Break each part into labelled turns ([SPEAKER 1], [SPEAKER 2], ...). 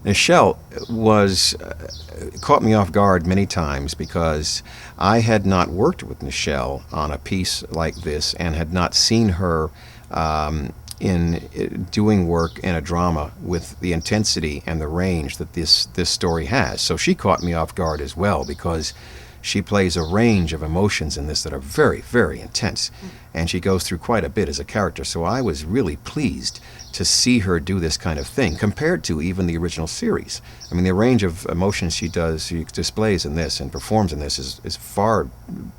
[SPEAKER 1] Nichelle was caught me off guard many times because I had not worked with Nichelle on a piece like this and had not seen her in doing work in a drama with the intensity and the range that this story has. So she caught me off guard as well because she plays a range of emotions in this that are very, very intense, and she goes through quite a bit as a character. So I was really pleased to see her do this kind of thing compared to even the original series. I mean, the range of emotions she displays in this and performs in this is far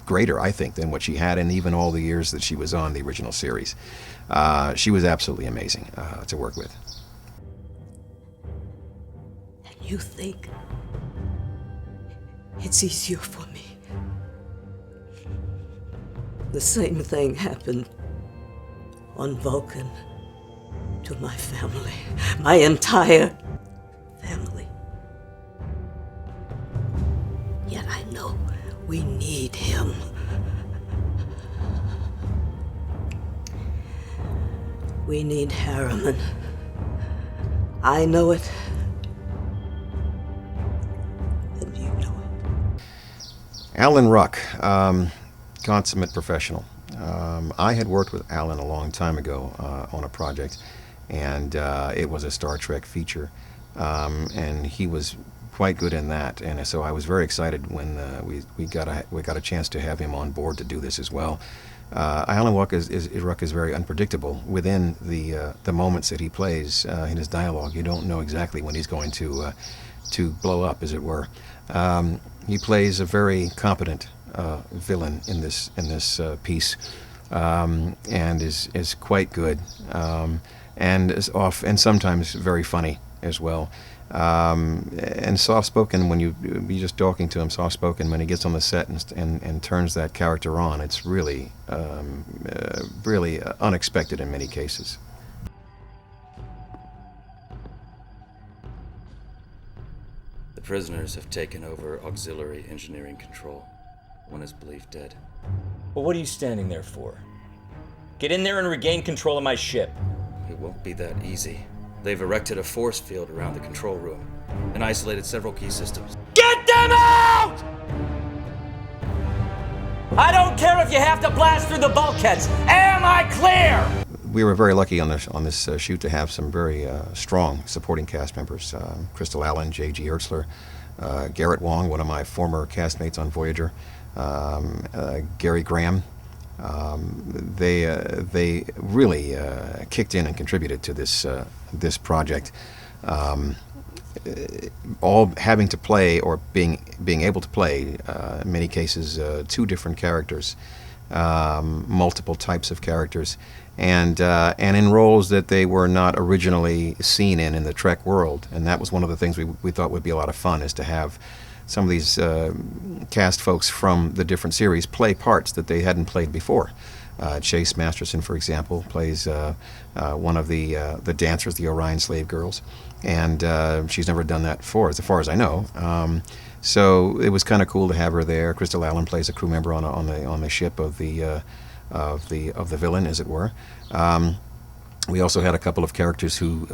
[SPEAKER 1] greater, I think, than what she had in even all the years that she was on the original series. She was absolutely amazing to work with.
[SPEAKER 2] And you think it's easier for me? The same thing happened on Vulcan to my family, my entire family. Yet I know we need him. We need Harriman. I know it. And you know it.
[SPEAKER 1] Alan Ruck, consummate professional. I had worked with Alan a long time ago on a project, and it was a Star Trek feature, and he was quite good in that. And so I was very excited when we got a chance to have him on board to do this as well. Alan Ruck is very unpredictable within the moments that he plays in his dialogue. You don't know exactly when he's going to blow up, as it were. He plays a very competent villain in this piece, and is quite good, and is and sometimes very funny as well. And soft-spoken when you're just talking to him, soft-spoken when he gets on the set and turns that character on. It's really, really unexpected in many cases.
[SPEAKER 3] The prisoners have taken over auxiliary engineering control. One is believed dead.
[SPEAKER 4] Well, what are you standing there for? Get in there and regain control of my ship.
[SPEAKER 3] It won't be that easy. They've erected a force field around the control room and isolated several key systems.
[SPEAKER 4] Get them out! I don't care if you have to blast through the bulkheads. Am I clear?
[SPEAKER 1] We were very lucky on this shoot to have some very strong supporting cast members. Crystal Allen, J.G. Ertzler, Garrett Wong, one of my former castmates on Voyager, Gary Graham. They really kicked in and contributed to this project. All having to play or being able to play, in many cases, two different characters, multiple types of characters, and in roles that they were not originally seen in the Trek world. And that was one of the things we thought would be a lot of fun, is to have some of these cast folks from the different series play parts that they hadn't played before. Chase Masterson, for example, plays one of the dancers, the Orion slave girls, and she's never done that before, as far as I know. So it was kind of cool to have her there. Crystal Allen plays a crew member on the ship of the villain, as it were. We also had a couple of characters who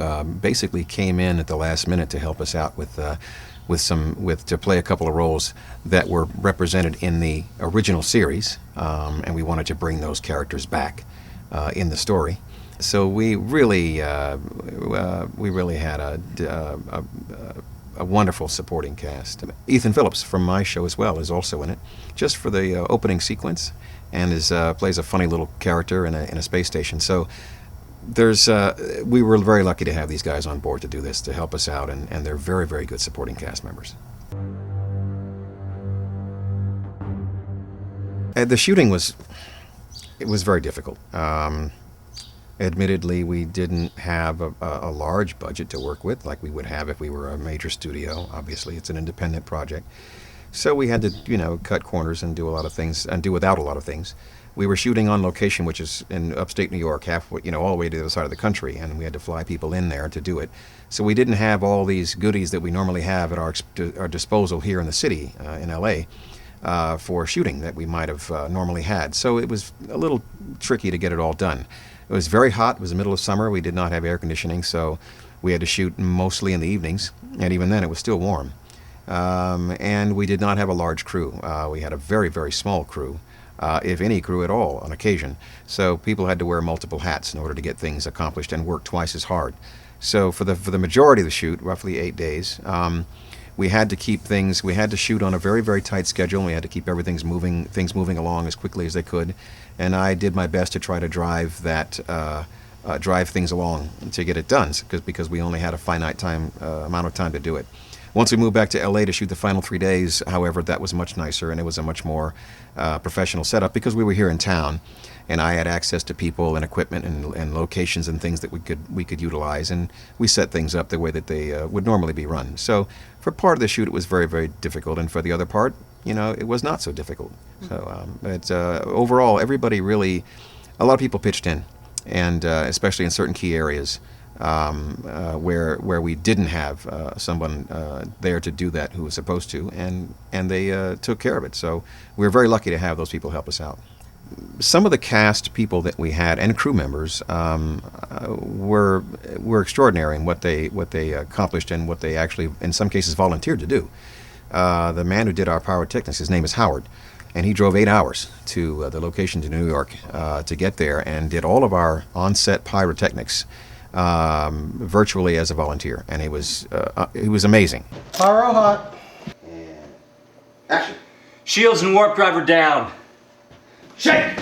[SPEAKER 1] basically came in at the last minute to help us out to play a couple of roles that were represented in the original series, and we wanted to bring those characters back in the story. So we really had a wonderful supporting cast. Ethan Phillips from my show as well is also in it, just for the opening sequence, and plays a funny little character in a space station. So we were very lucky to have these guys on board to do this, to help us out, and they're very, very good supporting cast members. The shooting was very difficult. Admittedly, we didn't have a large budget to work with like we would have if we were a major studio. Obviously, it's an independent project. So we had to, cut corners and do a lot of things, and do without a lot of things. We were shooting on location, which is in upstate New York, halfway, all the way to the other side of the country, and we had to fly people in there to do it. So we didn't have all these goodies that we normally have at our disposal here in the city, in L.A., for shooting that we might have normally had. So it was a little tricky to get it all done. It was very hot. It was the middle of summer. We did not have air conditioning, so We had to shoot mostly in the evenings, and even then it was still warm. And we did not have a large crew. We had a very, very small crew, if any crew at all, on occasion. So people had to wear multiple hats in order to get things accomplished and work twice as hard. So for the majority of the shoot, roughly 8 days, we had to keep things. We had to shoot on a very, very tight schedule. And we had to keep things moving along as quickly as they could. And I did my best to try to drive things along to get it done, because we only had a finite amount of time to do it. Once we moved back to LA to shoot the final 3 days, however, that was much nicer, and it was a much more professional setup, because we were here in town, and I had access to people and equipment and locations and things that we could utilize, and we set things up the way that they would normally be run. So for part of the shoot, it was very, very difficult, and for the other part, it was not so difficult. So, but overall, everybody really, a lot of people pitched in, and especially in certain key areas. Where we didn't have someone there to do that who was supposed to, and they took care of it. So we were very lucky to have those people help us out. Some of the cast people that we had and crew members were extraordinary in what they accomplished and what they actually, in some cases, volunteered to do. The man who did our pyrotechnics, his name is Howard, and he drove 8 hours to the location to New York to get there, and did all of our on-set pyrotechnics virtually as a volunteer, and he was amazing.
[SPEAKER 5] Pyro hot.
[SPEAKER 1] Action.
[SPEAKER 4] Shields and warp driver down.
[SPEAKER 5] Shake.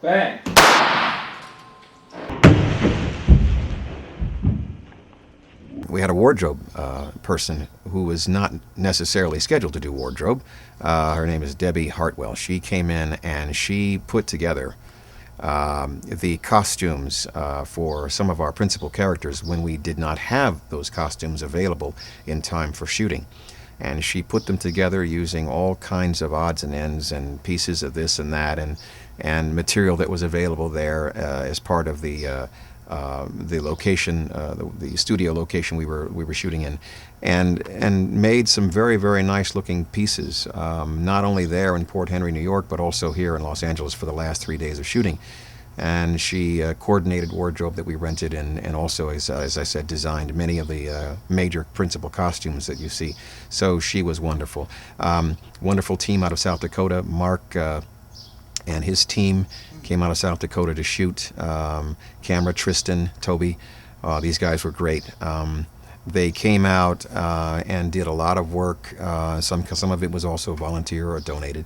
[SPEAKER 5] Bang.
[SPEAKER 1] We had a wardrobe person who was not necessarily scheduled to do wardrobe. Her name is Debbie Hartwell. She came in and she put together the costumes for some of our principal characters when we did not have those costumes available in time for shooting. And she put them together using all kinds of odds and ends and pieces of this and that, and material that was available there as part of the location, the studio location we were shooting in, and made some very, very nice looking pieces, not only there in Port Henry, New York, but also here in Los Angeles for the last 3 days of shooting. And she coordinated wardrobe that we rented, and also, as I said, designed many of the major principal costumes that you see. So she was wonderful. Wonderful team out of South Dakota. Mark and his team came out of South Dakota to shoot. Camera, Tristan, Toby, these guys were great. They came out and did a lot of work. Some of it was also volunteer or donated,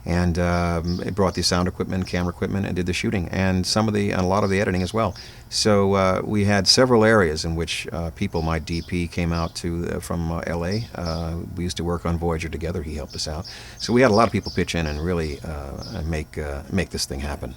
[SPEAKER 1] and it brought the sound equipment, camera equipment, and did the shooting, and a lot of the editing as well. So we had several areas in which people. My DP came out from LA. We used to work on Voyager together. He helped us out. So we had a lot of people pitch in and really make this thing happen.